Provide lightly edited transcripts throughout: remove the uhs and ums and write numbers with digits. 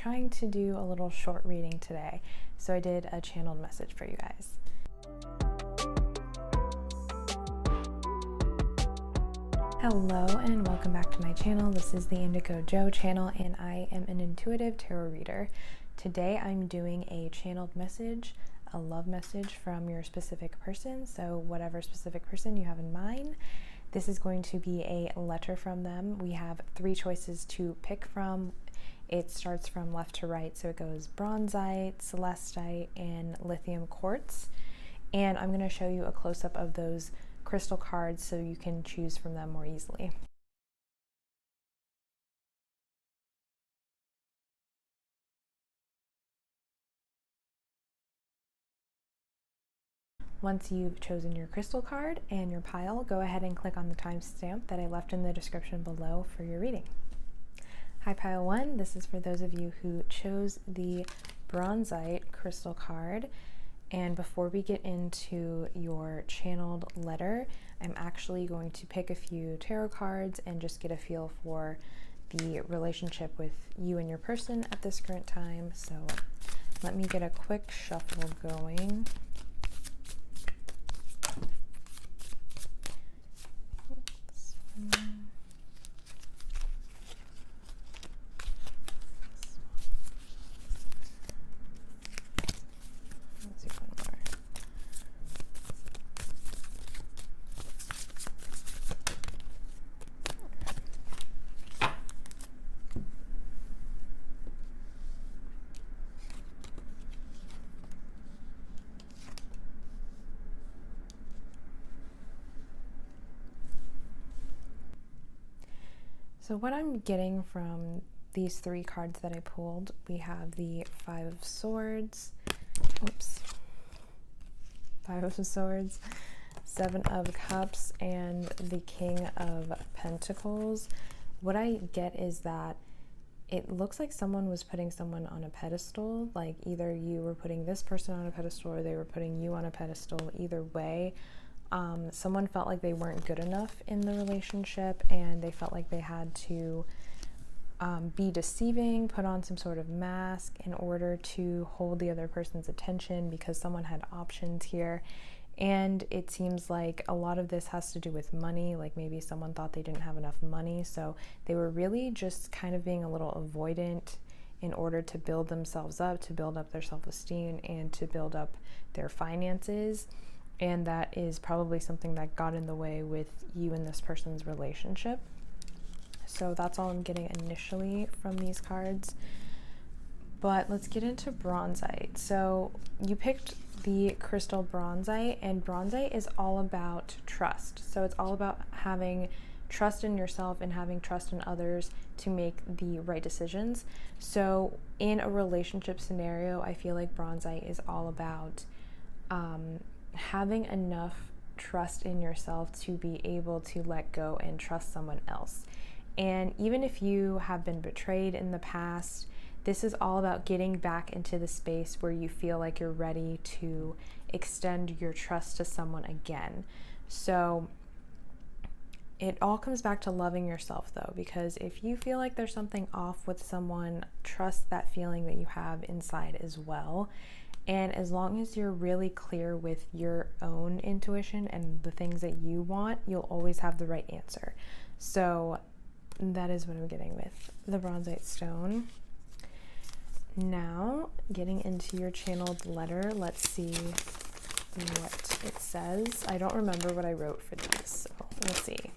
trying to do a little short reading today, so I did a channeled message for you guys. Hello and welcome back to my channel. This is the Indigo Jo channel and I am an intuitive tarot reader. Today I'm doing a channeled message, a love message from your specific person, so whatever specific person you have in mind. This is going to be a letter from them. We have 3 choices to pick from. It starts from left to right, so it goes bronzite, celestite, and lithium quartz. And I'm going to show you a close-up of those crystal cards so you can choose from them more easily. Once you've chosen your crystal card and your pile, go ahead and click on the timestamp that I left in the description below for your reading. Hi Pile 1, this is for those of you who chose the bronzite crystal card. And before we get into your channeled letter, I'm actually going to pick a few tarot cards and just get a feel for the relationship with you and your person at this current time. So let me get a quick shuffle going. So what I'm getting from these 3 cards that I pulled, we have the 5 of Swords, 7 of Cups, and the King of Pentacles. What I get is that it looks like someone was putting someone on a pedestal, like either you were putting this person on a pedestal or they were putting you on a pedestal. Either way, someone felt like they weren't good enough in the relationship and they felt like they had to be deceiving, put on some sort of mask in order to hold the other person's attention because someone had options here. And it seems like a lot of this has to do with money, like maybe someone thought they didn't have enough money, so they were really just kind of being a little avoidant in order to build themselves up, to build up their self-esteem and to build up their finances. And that is probably something that got in the way with you and this person's relationship. So that's all I'm getting initially from these cards. But let's get into bronzite. So you picked the crystal bronzite, and bronzite is all about trust. So it's all about having trust in yourself and having trust in others to make the right decisions. So in a relationship scenario, I feel like bronzite is all about having enough trust in yourself to be able to let go and trust someone else. And even if you have been betrayed in the past, this is all about getting back into the space where you feel like you're ready to extend your trust to someone again. So it all comes back to loving yourself though, because if you feel like there's something off with someone, trust that feeling that you have inside as well. And as long as you're really clear with your own intuition and the things that you want, you'll always have the right answer. So that is what I'm getting with the bronzite stone. Now, getting into your channeled letter, let's see what it says. I don't remember what I wrote for these, so we'll see.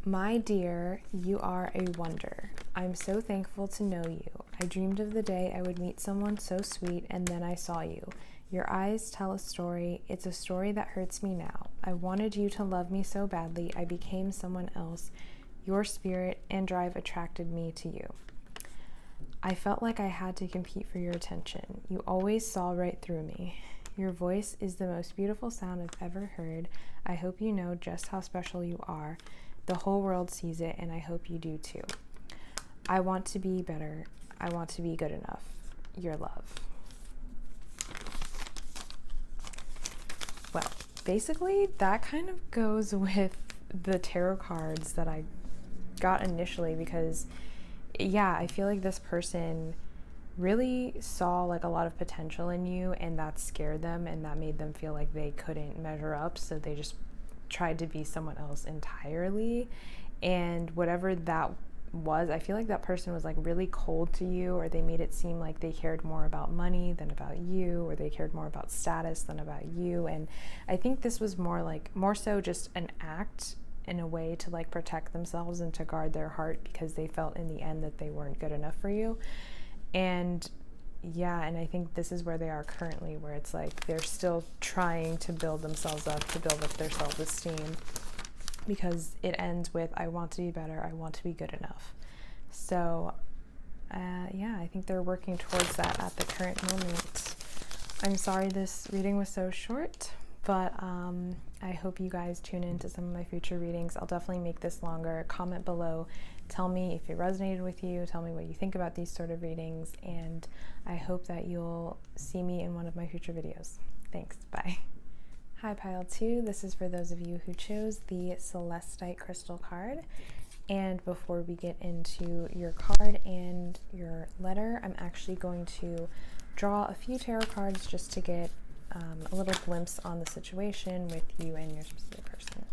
My dear, you are a wonder. I'm so thankful to know you. I dreamed of the day I would meet someone so sweet, and then I saw you. Your eyes tell a story. It's a story that hurts me now. I wanted you to love me so badly, I became someone else. Your spirit and drive attracted me to you. I felt like I had to compete for your attention. You always saw right through me. Your voice is the most beautiful sound I've ever heard. I hope you know just how special you are. The whole world sees it, and I hope you do too. I want to be better. I want to be good enough. Your love. Well, basically that kind of goes with the tarot cards that I got initially, because yeah, I feel like this person really saw like a lot of potential in you, and that scared them, and that made them feel like they couldn't measure up, so they just tried to be someone else entirely. And whatever that was, I feel like that person was like really cold to you, or they made it seem like they cared more about money than about you, or they cared more about status than about you. And I think this was more so just an act in a way to like protect themselves and to guard their heart, because they felt in the end that they weren't good enough for you. And yeah, and I think this is where they are currently, where it's like they're still trying to build themselves up, to build up their self-esteem, because it ends with, I want to be better, I want to be good enough. So yeah, I think they're working towards that at the current moment. I'm sorry this reading was so short, but I hope you guys tune in to some of my future readings. I'll definitely make this longer. Comment below, tell me if it resonated with you, tell me what you think about these sort of readings, and I hope that you'll see me in one of my future videos. Thanks, bye. Hi Pile 2, this is for those of you who chose the Celestite crystal card. And before we get into your card and your letter, I'm actually going to draw a few tarot cards just to get a little glimpse on the situation with you and your specific person.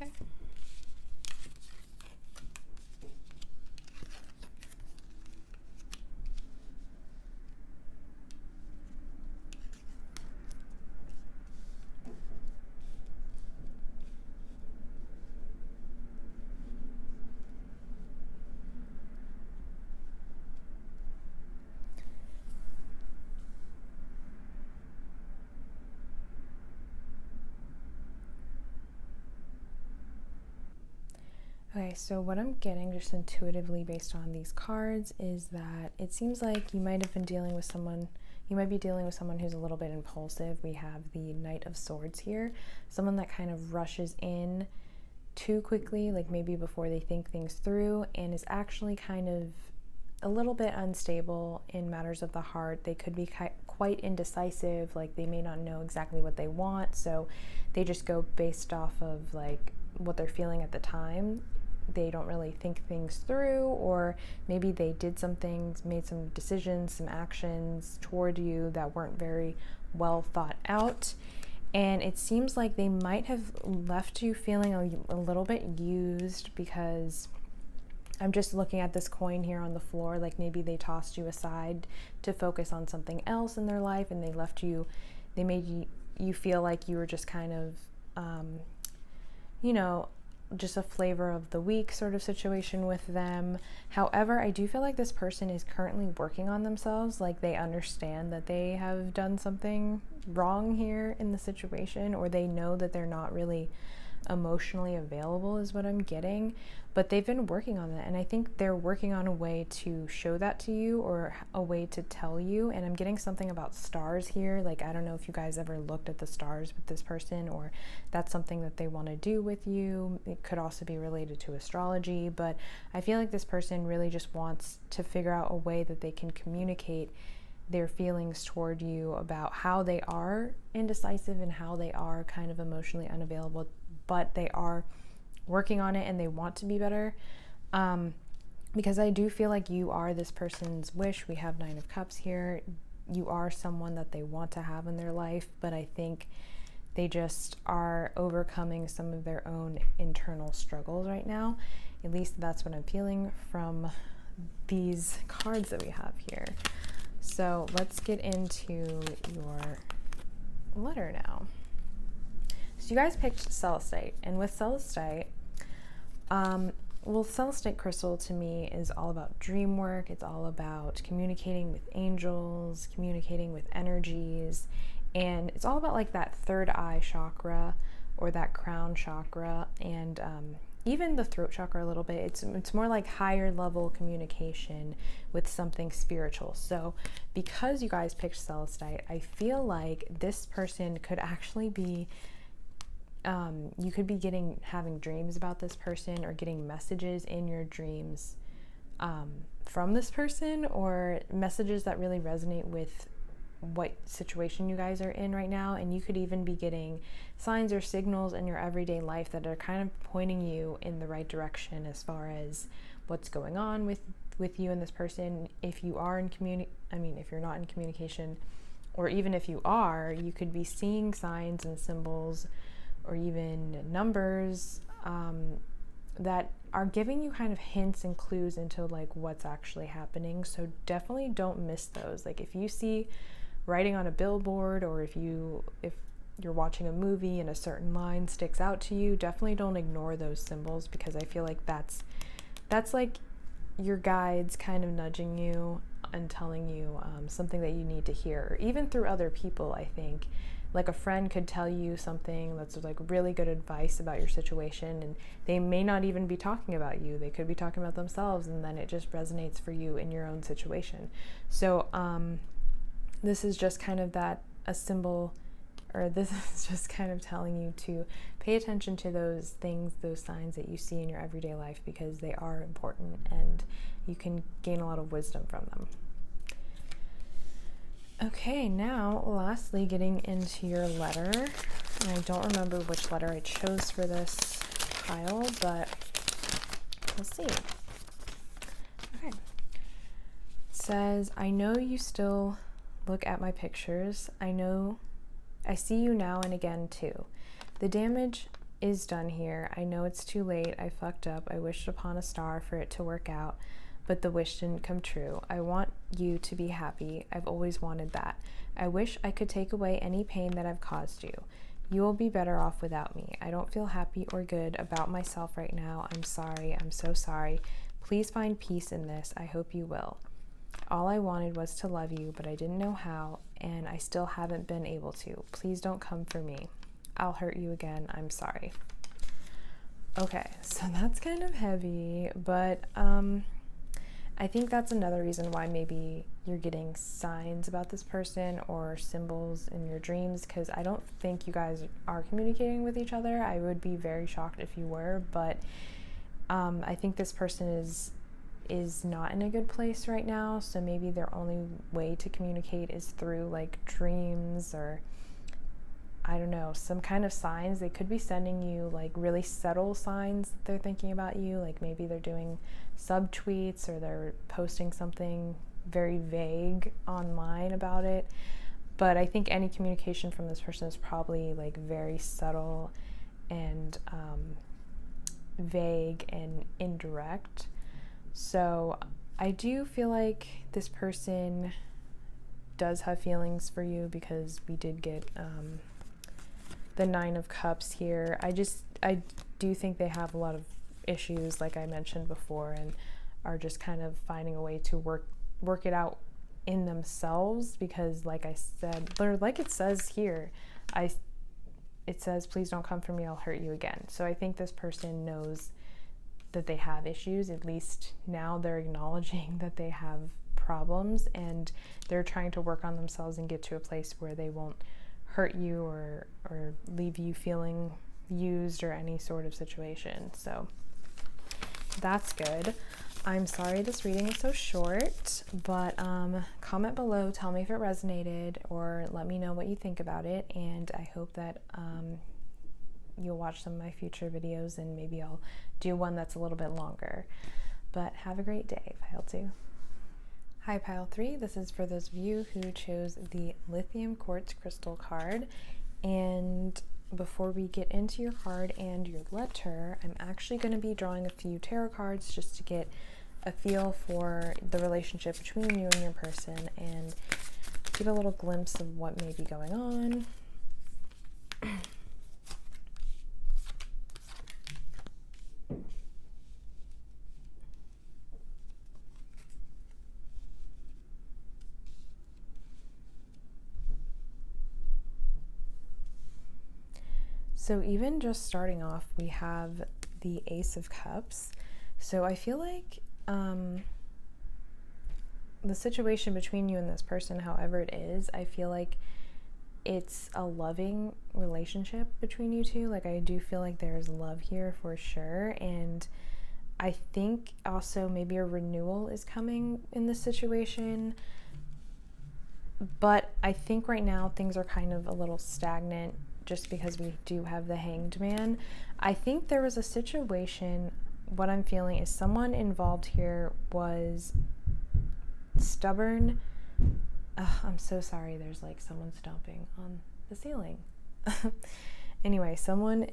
Okay. Okay, so what I'm getting just intuitively based on these cards is that it seems like you might have been dealing with someone, you might be dealing with someone who's a little bit impulsive. We have the Knight of Swords here, someone that kind of rushes in too quickly, like maybe before they think things through, and is actually kind of a little bit unstable in matters of the heart. They could be quite indecisive, like they may not know exactly what they want, so they just go based off of like what they're feeling at the time. They don't really think things through, or maybe they did some things, made some decisions, some actions toward you that weren't very well thought out. And it seems like they might have left you feeling a little bit used, because I'm just looking at this coin here on the floor, like maybe they tossed you aside to focus on something else in their life, and they left you, they made you feel like you were just kind of, you know, just a flavor of the week sort of situation with them. However, I do feel like this person is currently working on themselves, like they understand that they have done something wrong here in the situation, or they know that they're not really emotionally available is what I'm getting, but they've been working on that, and I think they're working on a way to show that to you, or a way to tell you. And I'm getting something about stars here, like I don't know if you guys ever looked at the stars with this person, or that's something that they want to do with you. It could also be related to astrology, but I feel like this person really just wants to figure out a way that they can communicate their feelings toward you about how they are indecisive and how they are kind of emotionally unavailable, but they are working on it and they want to be better. Because I do feel like you are this person's wish. We have Nine of Cups here. You are someone that they want to have in their life, but I think they just are overcoming some of their own internal struggles right now. At least that's what I'm feeling from these cards that we have here. So let's get into your letter now. So you guys picked Celestite, and with Celestite, well, Celestite crystal to me is all about dream work. It's all about communicating with angels, communicating with energies, and it's all about like that third eye chakra, or that crown chakra, and even the throat chakra a little bit. It's more like higher level communication with something spiritual. So because you guys picked Celestite, I feel like this person could actually be You could be having dreams about this person, or getting messages in your dreams from this person, or messages that really resonate with what situation you guys are in right now. And you could even be getting signs or signals in your everyday life that are kind of pointing you in the right direction as far as what's going on with you and this person. If you are in if you're not in communication, or even if you are, you could be seeing signs and symbols or even numbers that are giving you kind of hints and clues into like what's actually happening. So definitely don't miss those. Like if you see writing on a billboard, or if you're watching a movie and a certain line sticks out to you, definitely don't ignore those symbols, because I feel like that's like your guides kind of nudging you and telling you something that you need to hear, even through other people. I think like a friend could tell you something that's like really good advice about your situation, and they may not even be talking about you. They could be talking about themselves, and then it just resonates for you in your own situation. So this is just kind of a symbol, or this is just kind of telling you to pay attention to those things, those signs that you see in your everyday life, because they are important and you can gain a lot of wisdom from them. Okay, now lastly, getting into your letter. I don't remember which letter I chose for this pile, but we'll see. Okay. It says, I know you still look at my pictures. I see you now and again too. The damage is done here. I know it's too late. I fucked up. I wished upon a star for it to work out, but the wish didn't come true. I want you to be happy. I've always wanted that. I wish I could take away any pain that I've caused you. You will be better off without me. I don't feel happy or good about myself right now. I'm sorry. I'm so sorry. Please find peace in this. I hope you will. All I wanted was to love you, but I didn't know how, and I still haven't been able to. Please don't come for me. I'll hurt you again. I'm sorry. Okay, so that's kind of heavy, but I think that's another reason why maybe you're getting signs about this person or symbols in your dreams, because I don't think you guys are communicating with each other. I would be very shocked if you were, but I think this person is not in a good place right now, so maybe their only way to communicate is through like dreams, or I don't know, some kind of signs. They could be sending you like really subtle signs that they're thinking about you, like maybe they're doing subtweets or they're posting something very vague online about it. But I think any communication from this person is probably like very subtle and vague and indirect. So I do feel like this person does have feelings for you, because we did get the 9 of Cups here. I do think they have a lot of issues, like I mentioned before, and are just kind of finding a way to work it out in themselves, because like I said, or like it says here, it says, please don't come for me, I'll hurt you again. So I think this person knows that they have issues. At least now they're acknowledging that they have problems, and they're trying to work on themselves and get to a place where they won't hurt you or leave you feeling used or any sort of situation. So that's good. I'm sorry this reading is so short, but comment below, tell me if it resonated, or let me know what you think about it, and I hope that you'll watch some of my future videos, and maybe I'll do one that's a little bit longer. But have a great day, Pile 2. Hi, Pile 3. This is for those of you who chose the Lithium Quartz Crystal card. And before we get into your card and your letter, I'm actually going to be drawing a few tarot cards just to get a feel for the relationship between you and your person, and give a little glimpse of what may be going on. So even just starting off, we have the Ace of Cups. So I feel like the situation between you and this person, however it is, I feel like it's a loving relationship between you two. Like, I do feel like there's love here for sure. And I think also maybe a renewal is coming in this situation. But I think right now things are kind of a little stagnant just because we do have the Hanged Man. I think there was a situation, what I'm feeling is someone involved here was stubborn. I'm so sorry, there's like someone stomping on the ceiling. Anyway, someone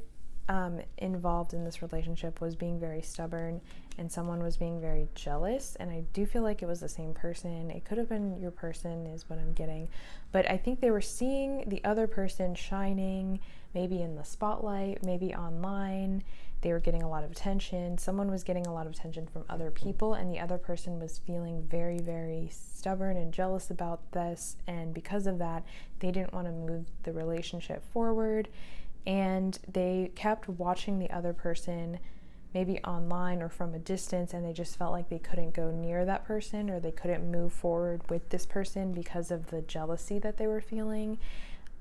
involved in this relationship was being very stubborn, and someone was being very jealous, and I do feel like it was the same person. It could have been your person is what I'm getting, but I think they were seeing the other person shining, maybe in the spotlight, maybe online. They were getting a lot of attention. Someone was getting a lot of attention from other people, and the other person was feeling very, very stubborn and jealous about this, and because of that, they didn't want to move the relationship forward, and they kept watching the other person, maybe online or from a distance, and they just felt like they couldn't go near that person, or they couldn't move forward with this person because of the jealousy that they were feeling.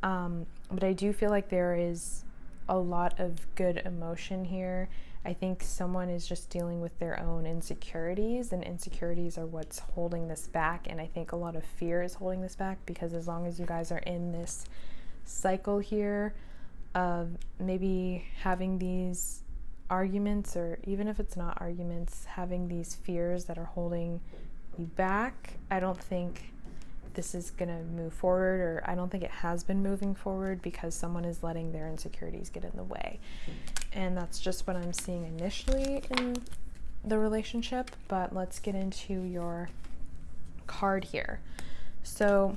But I do feel like there is a lot of good emotion here. I think someone is just dealing with their own insecurities, and insecurities are what's holding this back, and I think a lot of fear is holding this back, because as long as you guys are in this cycle here of maybe having these arguments, or even if it's not arguments, having these fears that are holding you back, I don't think this is gonna move forward, or I don't think it has been moving forward, because someone is letting their insecurities get in the way. And that's just what I'm seeing initially in the relationship. But let's get into your card here. So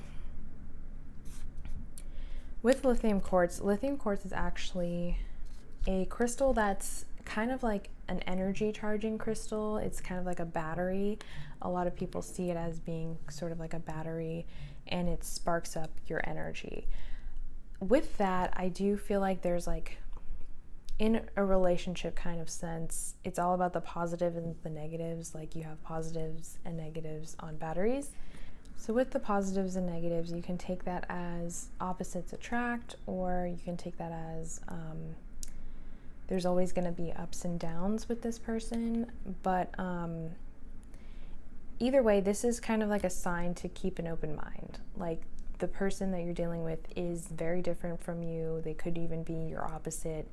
with lithium quartz is actually a crystal that's kind of like an energy charging crystal. It's kind of like a battery. A lot of people see it as being sort of like a battery, and it sparks up your energy. With that, I do feel like there's like, in a relationship kind of sense, it's all about the positive and the negatives. Like, you have positives and negatives on batteries. So with the positives and negatives, you can take that as opposites attract, or you can take that as there's always going to be ups and downs with this person. But either way, this is kind of like a sign to keep an open mind. Like, the person that you're dealing with is very different from you. They could even be your opposite.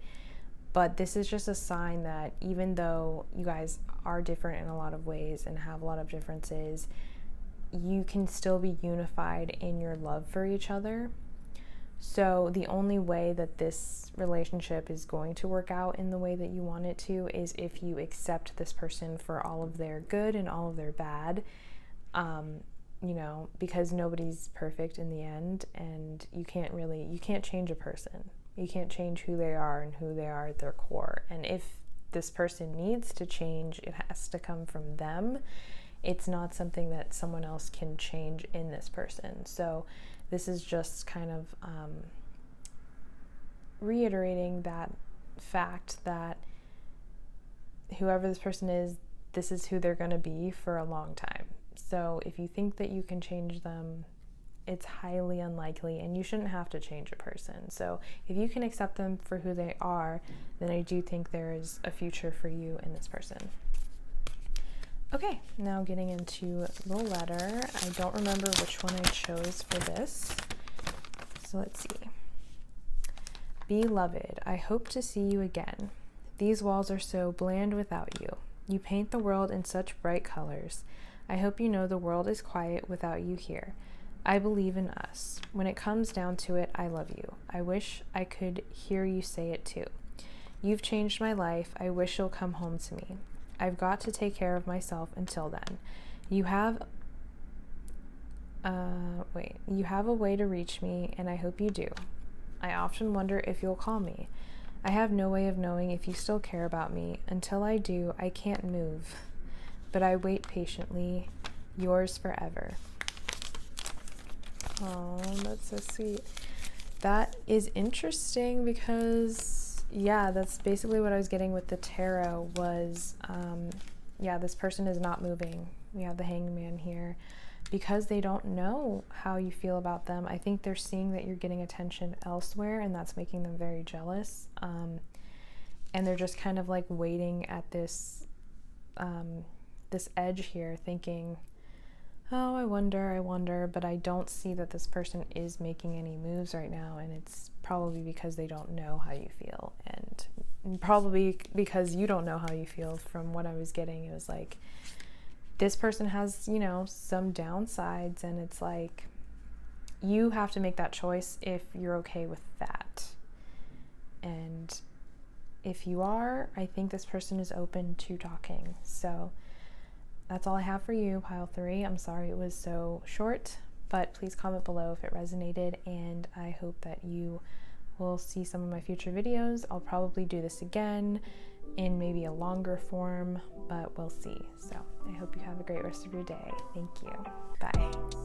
But this is just a sign that even though you guys are different in a lot of ways and have a lot of differences, you can still be unified in your love for each other. So the only way that this relationship is going to work out in the way that you want it to is if you accept this person for all of their good and all of their bad, because nobody's perfect in the end, and you can't change a person. You can't change who they are and who they are at their core. And if this person needs to change, it has to come from them. It's not something that someone else can change in this person. So this is just kind of reiterating that fact that whoever this person is, this is who they're going to be for a long time. So if you think that you can change them, it's highly unlikely, and you shouldn't have to change a person. So if you can accept them for who they are, then I do think there is a future for you in this person. Okay, now getting into the letter. I don't remember which one I chose for this. So let's see. Beloved, I hope to see you again. These walls are so bland without you. You paint the world in such bright colors. I hope you know the world is quiet without you here. I believe in us. When it comes down to it, I love you. I wish I could hear you say it too. You've changed my life. I wish you'll come home to me. I've got to take care of myself until then. You have a way to reach me, and I hope you do. I often wonder if you'll call me. I have no way of knowing if you still care about me. Until I do, I can't move. But I wait patiently. Yours forever. Oh, that's so sweet. That is interesting because, that's basically what I was getting with the tarot was, this person is not moving. We have the Hanged Man here because they don't know how you feel about them. I think they're seeing that you're getting attention elsewhere, and that's making them very jealous. And they're just kind of like waiting at this this edge here, thinking, oh, I wonder, but I don't see that this person is making any moves right now, and it's probably because they don't know how you feel, and probably because you don't know how you feel. From what I was getting, it was like, this person has, you know, some downsides, and it's like, you have to make that choice if you're okay with that. And if you are, I think this person is open to talking. So that's all I have for you, pile 3. I'm sorry it was so short, but please comment below if it resonated, and I hope that you will see some of my future videos. I'll probably do this again in maybe a longer form, but we'll see. So I hope you have a great rest of your day. Thank you. Bye.